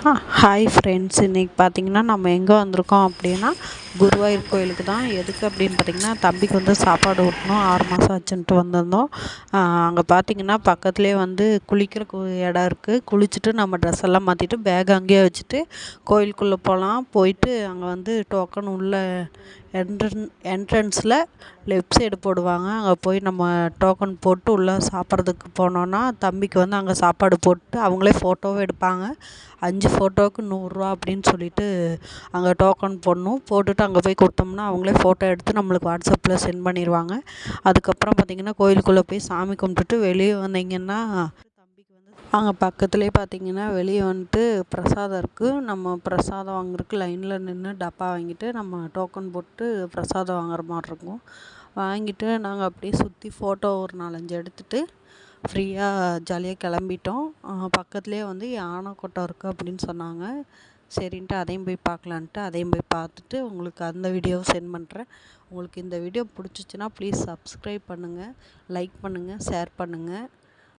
Hi friends, இன்றைக்கி பார்த்திங்கன்னா நம்ம எங்கே வந்திருக்கோம் அப்படின்னா குருவாயூர் கோயிலுக்கு தான். எதுக்கு அப்படின்னு பார்த்திங்கன்னா தம்பிக்கு வந்து சாப்பாடு ஊட்டணும், 6 மாதம் ஆச்சுன்ட்டு வந்திருந்தோம். அங்கே பார்த்திங்கன்னா பக்கத்துலேயே வந்து குளிக்கிற இடம் இருக்குது. குளிச்சுட்டு நம்ம ட்ரெஸ் எல்லாம் மாற்றிட்டு பேக் அங்கேயே வச்சுட்டு கோயிலுக்குள்ளே போகலாம். போயிட்டு அங்கே வந்து டோக்கன் உள்ள என்ட்ரன்ஸில் லெஃப்ட் சைடு போடுவாங்க. அங்கே போய் நம்ம டோக்கன் போட்டு உள்ளே சாப்பிட்றதுக்கு போனோன்னா தம்பிக்கு வந்து அங்கே சாப்பாடு போட்டு அவங்களே ஃபோட்டோவும் எடுப்பாங்க. 5 ஃபோட்டோவுக்கு 100 அப்படின்னு சொல்லிட்டு அங்கே டோக்கன் போடணும். போட்டுட்டு அங்கே போய் கொடுத்தோம்னா அவங்களே ஃபோட்டோ எடுத்து நம்மளுக்கு வாட்ஸ்அப்பில் சென்ட் பண்ணிடுவாங்க. அதுக்கப்புறம் பார்த்திங்கன்னா கோயிலுக்குள்ளே போய் சாமி கும்பிட்டுட்டு வெளியே வந்தீங்கன்னா அங்கே பக்கத்துலேயே பார்த்திங்கன்னா வெளியே வந்துட்டு பிரசாதம் இருக்குது. நம்ம பிரசாதம் வாங்குறதுக்கு லைனில் நின்று டப்பா வாங்கிட்டு நம்ம டோக்கன் போட்டு பிரசாதம் வாங்குற மாதிரி இருக்கும். வாங்கிட்டு நாங்கள் அப்படியே சுற்றி ஃபோட்டோ ஒரு 4-5 எடுத்துகிட்டு ஃப்ரீயாக ஜாலியாக கிளம்பிட்டோம். பக்கத்துலேயே வந்து யானை கொட்டம் இருக்குது அப்படின்னு சொன்னாங்க. சரின்ட்டு அதையும் போய் பார்க்கலான்ட்டு அதையும் போய் பார்த்துட்டு உங்களுக்கு அந்த வீடியோவை சென்ட் பண்ணுறேன். உங்களுக்கு இந்த வீடியோ பிடிச்சிச்சின்னா ப்ளீஸ் சப்ஸ்கிரைப் பண்ணுங்கள், லைக் பண்ணுங்கள், ஷேர் பண்ணுங்கள்.